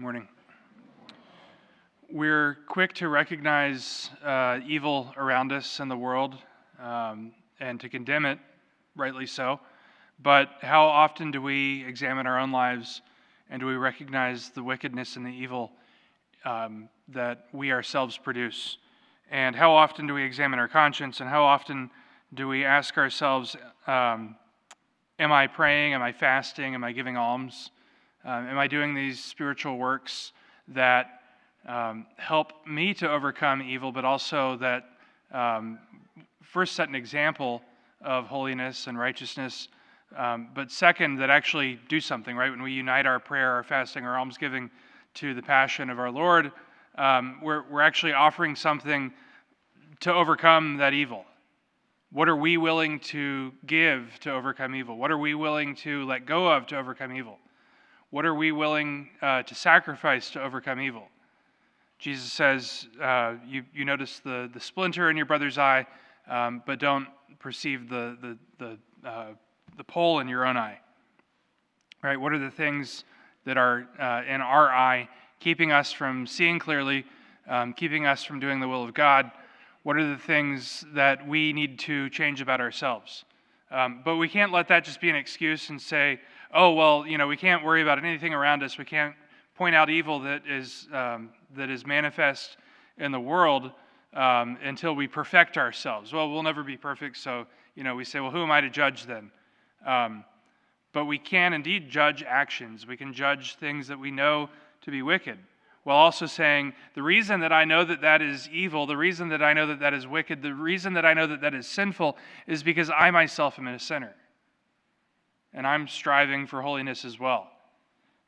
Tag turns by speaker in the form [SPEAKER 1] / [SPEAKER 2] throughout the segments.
[SPEAKER 1] Morning. We're quick to recognize evil around us in the world and to condemn it, rightly so. But how often do we examine our own lives and do we recognize the wickedness and the evil that we ourselves produce? And how often do we examine our conscience, and how often do we ask ourselves, am I praying, am I fasting, am I giving alms? Am I doing these spiritual works that help me to overcome evil, but also that first set an example of holiness and righteousness, but second, that actually do something, right? When we unite our prayer, our fasting, our almsgiving to the passion of our Lord, we're actually offering something to overcome that evil. What are we willing to give to overcome evil? What are we willing to let go of to overcome evil? What are we willing to sacrifice to overcome evil? Jesus says, you notice the splinter in your brother's eye, but don't perceive the pole in your own eye. Right? What are the things that are in our eye, keeping us from seeing clearly, keeping us from doing the will of God? What are the things that we need to change about ourselves? But we can't let that just be an excuse and say, oh, well, we can't worry about anything around us. We can't point out evil that is manifest in the world until we perfect ourselves. Well, we'll never be perfect, so we say, well, who am I to judge then? But we can indeed judge actions. We can judge things that we know to be wicked, while also saying, the reason that I know that that is evil, the reason that I know that that is wicked, the reason that I know that that is sinful is because I myself am a sinner. And I'm striving for holiness as well.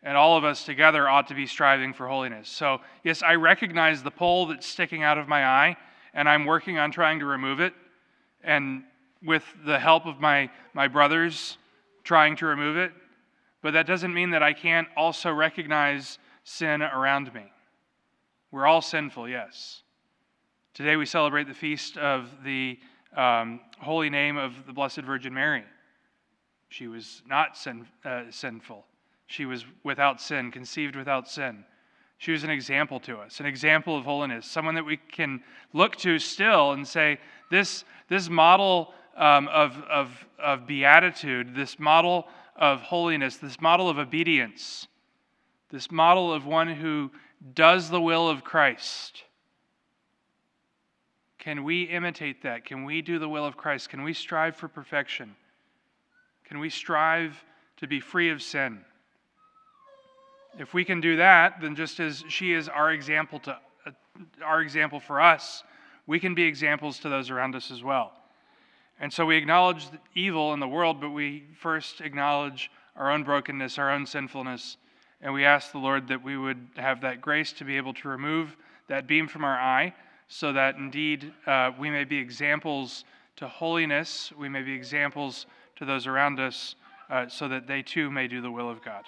[SPEAKER 1] And all of us together ought to be striving for holiness. So, yes, I recognize the pole that's sticking out of my eye, and I'm working on trying to remove it. And with the help of my brothers, trying to remove it. But that doesn't mean that I can't also recognize sin around me. We're all sinful, yes. Today we celebrate the feast of the holy name of the Blessed Virgin Mary. She was not sinful. She was without sin, conceived without sin. She was an example to us, an example of holiness, someone that we can look to still and say, this model of beatitude, this model of holiness, this model of obedience, this model of one who does the will of Christ. Can we imitate that? Can we do the will of Christ? Can we strive for perfection? Can we strive to be free of sin? If we can do that, then just as she is our example for us, we can be examples to those around us as well. And so we acknowledge the evil in the world, but we first acknowledge our own brokenness, our own sinfulness, and we ask the Lord that we would have that grace to be able to remove that beam from our eye, so that indeed we may be examples to holiness, we may be examples to those around us, so that they too may do the will of God.